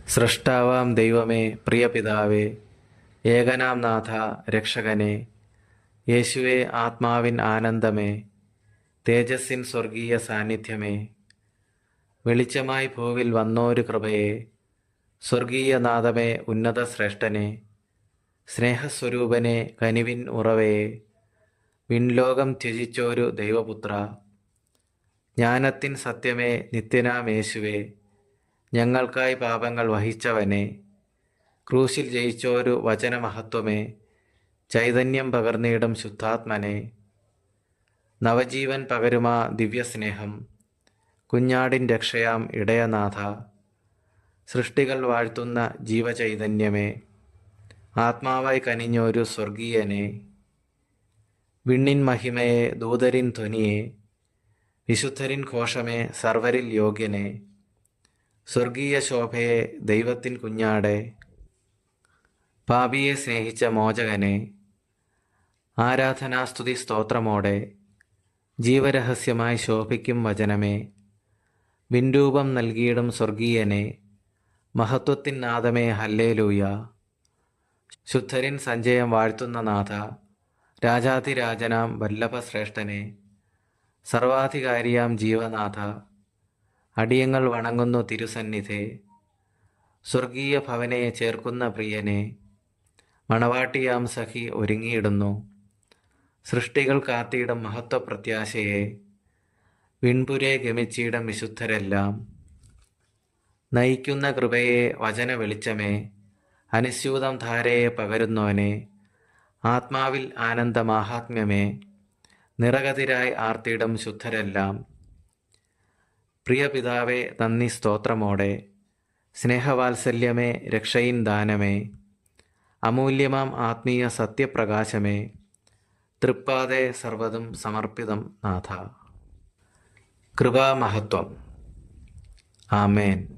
സൃഷ്ടാവാം ദൈവമേ, പ്രിയ പിതാവേ, ഏകനാം നാഥ രക്ഷകനെ, യേശുവേ ആത്മാവിൻ ആനന്ദമേ, തേജസ്സിൻ സ്വർഗീയ സാന്നിധ്യമേ, വെളിച്ചമായി ഭൂവിൽ വന്നോരു കൃപയെ, സ്വർഗീയ നാഥമേ, ഉന്നത ശ്രേഷ്ഠനെ, സ്നേഹസ്വരൂപനെ, കനിവിൻ ഉറവയെ, വിൺലോകം ത്യജിച്ചോരു ദൈവപുത്ര, ജ്ഞാനത്തിൻ സത്യമേ, നിത്യനാം യേശുവേ, ഞങ്ങൾക്കായി പാപങ്ങൾ വഹിച്ചവനെ, ക്രൂശിൽ ജയിച്ചോരു വചനമഹത്വമേ, ചൈതന്യം പകർന്നിടും ശുദ്ധാത്മനെ, നവജീവൻ പകരുമാ ദിവ്യസ്നേഹം, കുഞ്ഞാടിൻ രക്ഷയാം ഇടയനാഥ, സൃഷ്ടികൾ വാഴ്ത്തുന്ന ജീവചൈതന്യമേ, ആത്മാവായി കനിഞ്ഞൊരു സ്വർഗീയനെ, വിണ്ണിൻ മഹിമയെ, ദൂതരിൻ ധ്വനിയെ, വിശുദ്ധരിൻ ഘോഷമേ, സർവരിൽ യോഗ്യനെ, സ്വർഗീയ ശോഭയെ, ദൈവത്തിൻ കുഞ്ഞാടെ, പാപിയെ സ്നേഹിച്ച മോചകനെ, ആരാധനാസ്തുതി സ്തോത്രമോടെ, ജീവരഹസ്യമായി ശോഭിക്കും വചനമേ, വിൻരൂപം നൽകിയിടും സ്വർഗീയനെ, മഹത്വത്തിൻ നാദമേ, ഹല്ലേലൂയ, ശുദ്ധരിൻ സഞ്ചയം വാഴ്ത്തുന്ന നാഥ, രാജാധിരാജനാം വല്ലഭശ്രേഷ്ഠനെ, സർവാധികാരിയാം ജീവനാഥ, അടിയങ്ങൾ വണങ്ങുന്നു തിരുസന്നിധേ, സ്വർഗീയ ഭവനെ ചേർക്കുന്ന പ്രിയനെ, മണവാട്ടിയാം സഖി ഒരുങ്ങിയിടുന്നു, സൃഷ്ടികൾ കാത്തിയിടും മഹത്വപ്രത്യാശയെ, വിൺപുരെ ഗമിച്ചിടം വിശുദ്ധരെല്ലാം, നയിക്കുന്ന കൃപയെ, വചന വെളിച്ചമേ, അനുസ്യൂതം ധാരയെ പകരുന്നവനെ, ആത്മാവിൽ ആനന്ദമാഹാത്മ്യമേ, നിറകതിരായി ആർത്തിയിടും ശുദ്ധരെല്ലാം, പ്രിയ പിതാവേ, നന്ദി സ്തോത്രമോടെ, സ്നേഹവാത്സല്യമേ, രക്ഷയിൻ ദാനമേ, അമൂല്യമാം ആത്മീയ സത്യപ്രകാശമേ, തൃപ്പാതെ സർവ്വതും സമർപ്പിതം നാഥ. കൃപാമഹത്വം. ആമേൻ.